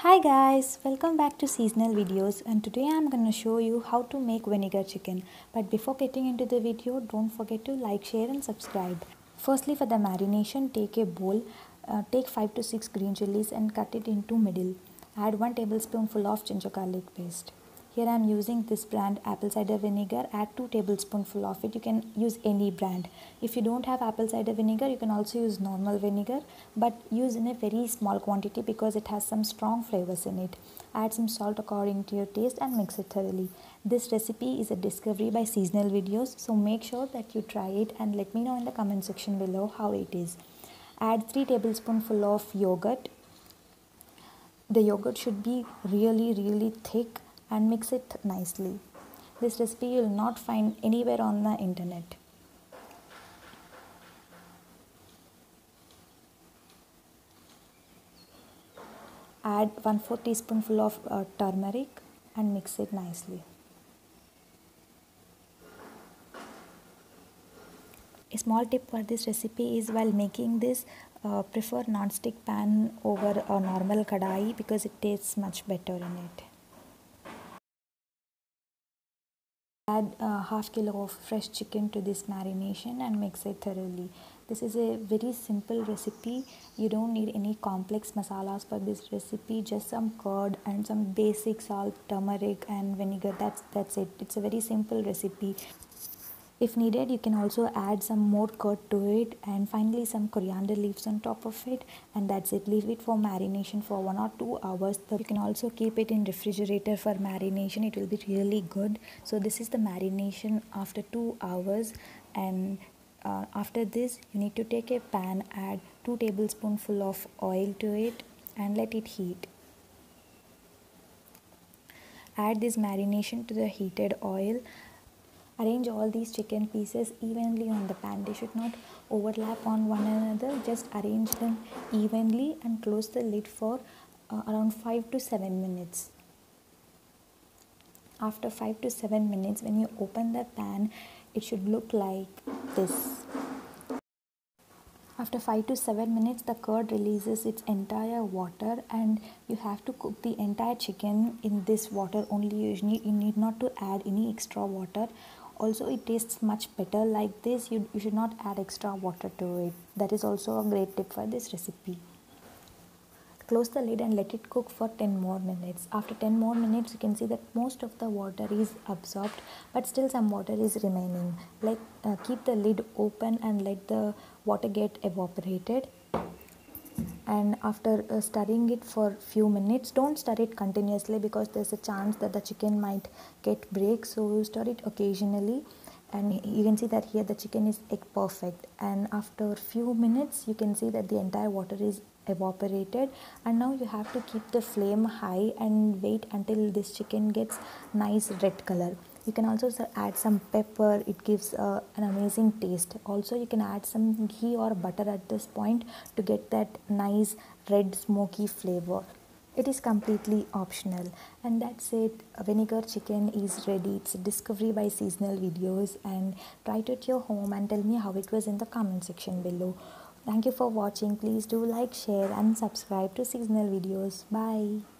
Hi guys, welcome back to seasonal videos, and today I'm gonna show you how to make vinegar chicken. But before getting into the video, don't forget to like, share and subscribe. Firstly, for the marination, take a bowl, take 5 to 6 green chilies and cut it into middle. Add 1 tablespoonful of ginger garlic paste. Here I am using this brand apple cider vinegar. Add 2 tablespoonful of it. You can use any brand. If you don't have apple cider vinegar, you can also use normal vinegar, but use in a very small quantity because it has some strong flavors in it. Add some salt according to your taste and mix it thoroughly. This recipe is a discovery by Seasonal Videos, so make sure that you try it and let me know in the comment section below how it is. Add 3 tablespoonful of yogurt. The yogurt should be really thick and mix it nicely. This recipe you will not find anywhere on the internet. Add 1/4 teaspoonful of turmeric and mix it nicely. A small tip for this recipe is while making this, prefer non-stick pan over a normal kadai because it tastes much better in it. Add half kilo of fresh chicken to this marination and mix it thoroughly. This is a very simple recipe. You don't need any complex masalas for this recipe, just some curd and some basic salt, turmeric and vinegar. That's it. It's a very simple recipe. If needed, you can also add some more curd to it and finally some coriander leaves on top of it, and that's it. Leave it for marination for 1 or 2 hours. You can also keep it in refrigerator for marination. It will be really good. So this is the marination after 2 hours, and after this you need to take a pan, add 2 tablespoonful of oil to it and let it heat. Add this marination to the heated oil. Arrange all these chicken pieces evenly on the pan. They should not overlap on one another. Just arrange them evenly and close the lid for around 5 to 7 minutes. After 5 to 7 minutes, when you open the pan, it should look like this. After 5 to 7 minutes, the curd releases its entire water and you have to cook the entire chicken in this water only. You need not to add any extra water. Also, it tastes much better like this. You should not add extra water to it. That is also a great tip for this recipe. Close the lid and let it cook for 10 more minutes. After 10 more minutes, you can see that most of the water is absorbed, but still some water is remaining. Keep the lid open and let the water get evaporated. And after stirring it for few minutes, don't stir it continuously because there's a chance that the chicken might get break, so stir it occasionally. And you can see that here the chicken is egg perfect, and after few minutes you can see that the entire water is evaporated. And now you have to keep the flame high and wait until this chicken gets nice red color. You can also add some pepper. It gives an amazing taste. Also, you can add some ghee or butter at this point to get that nice red smoky flavor. It is completely optional, and that's it. Vinegar chicken is ready. It's a discovery by Seasonal Videos, and try it at your home and tell me how it was in the comment section below. Thank you for watching. Please do like, share and subscribe to Seasonal Videos. Bye.